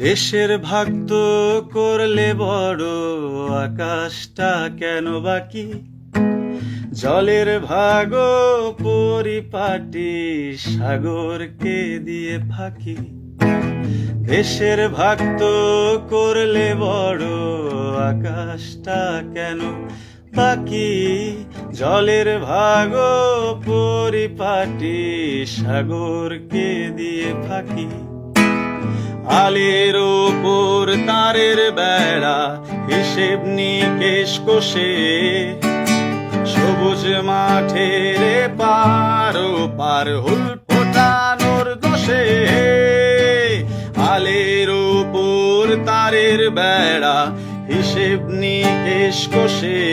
দেশের ভাগ তো করলে বড়, আকাশটা কেন বাকি? জলের ভাগ পরিপাটি, সাগরকে দিয়ে ফাঁকি। দেশের ভাগ তো করলে বড়, আকাশটা কেন বাকি? জলের ভাগ পরিপাটি, সাগরকে দিয়ে ফাঁকি। আলের ওপর তারের বেড়া, হিসেব নিকেশ কষে, সবুজ মাঠের পার পার হুল ফোটানোর দোষে। আলের ওপর তারের বেড়া, হিসেব নিকেশ কষে,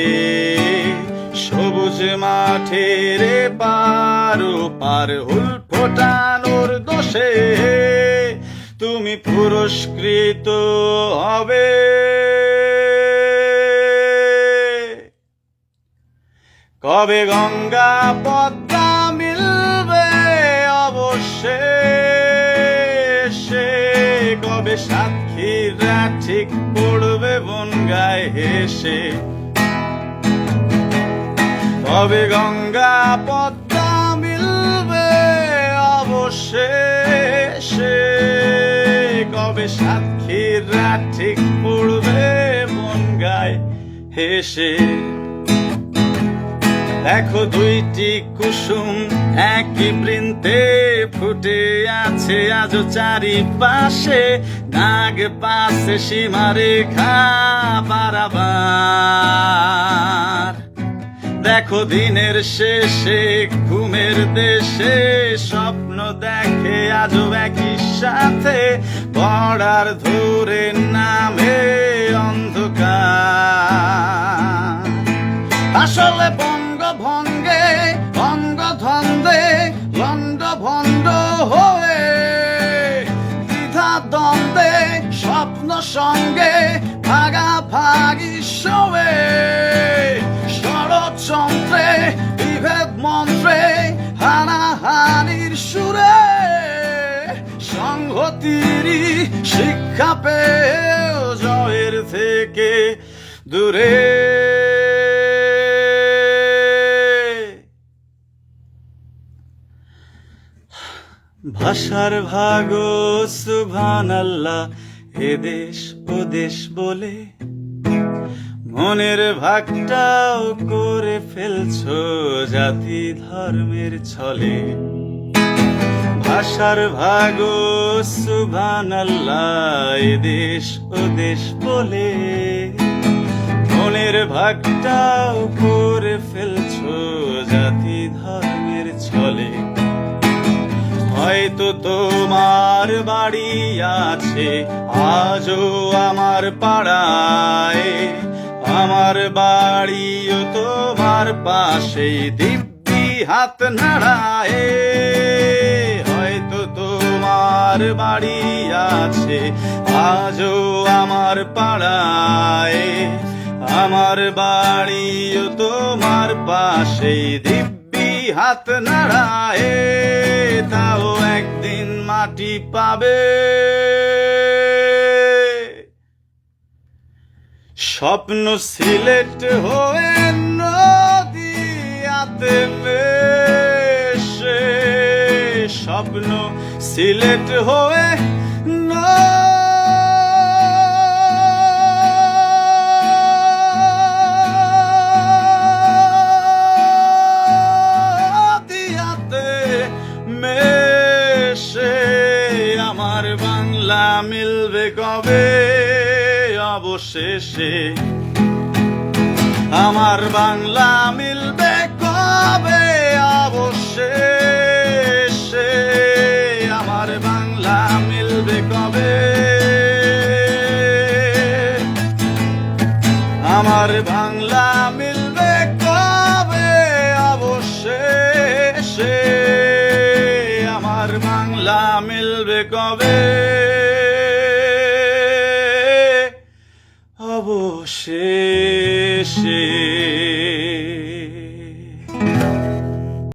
সবুজ মাঠের পার পার হুল ফোটানোর দোষে। তুমি পুরস্কৃত হবে, কবে গঙ্গা পদ্মা মিলবে অবশেষে, কবে সাতক্ষীরা ঠিক পড়বে বনগায় হেসে। কবে গঙ্গা পদ্মা মিলবে অবশেষে, কবে সাতক্ষীরা ঠিক পড়বে বনগায় হেসে। দেখো দুইটি কুসুম একই বৃন্তে ফুটে আছে আজও চারিপাশে, নাগ পাশে সীমারেখা পারাবার। দেখো দিনের শেষে ঘুমের দেশে স্বপ্ন দেখে আজও একই সাথে, পড়ার ধরে নামে অন্ধকার। আসলে বঙ্গভঙ্গে বঙ্গধন্দে লন্ড ভন্ড হয়ে, দ্বিধা দ্বন্দ্বে স্বপ্ন সঙ্গে ভাগাভাগি শোয়ে। ষড়যন্ত্রে বিভেদ মন্ত্রে হানাহানির সুরে, সংহতিরই শিক্ষা পেয়েও জয়ের থেকে দূরে। ভাষার ভাগ সুবহানাল্লাহ, এদেশ ওদেশ বলে, মনের ভাগটাও করে ফেলছো জাতি ধর্মের ছলে। ভাষার ভাগ সুবহানাল্লাহ, এদেশ ওদেশ বলে, মনের ভাগটাও করে ফেলছো জাতি ধর্মের ছলে। হয়তো তোমার বাড়ি আছে আজও আমার পাড়ায়, আমার বাড়িও তোমার পাশে দিব্যি হাত নাড়ায়। হয়তো তোমার বাড়ি আছে আজও আমার পাড়ায়, আমার বাড়িও তোমার পাশে দিব্যি হাত নাড়ায়। তাও একদিন মাটি পাবে, স্বপ্ন সিলেট হয়ে নদিয়াতে মেশে, স্বপ্ন সিলেট হয়ে নদিয়াতে মেশে। আমার বাংলা মিলবে কবে অবশেষে, আমার বাংলা মিলবে কবে অবশেষে, আমার বাংলা মিলবে কবে, আমার বাংলা মিলবে কবে অবশেষে, আমার বাংলা মিলবে কবে।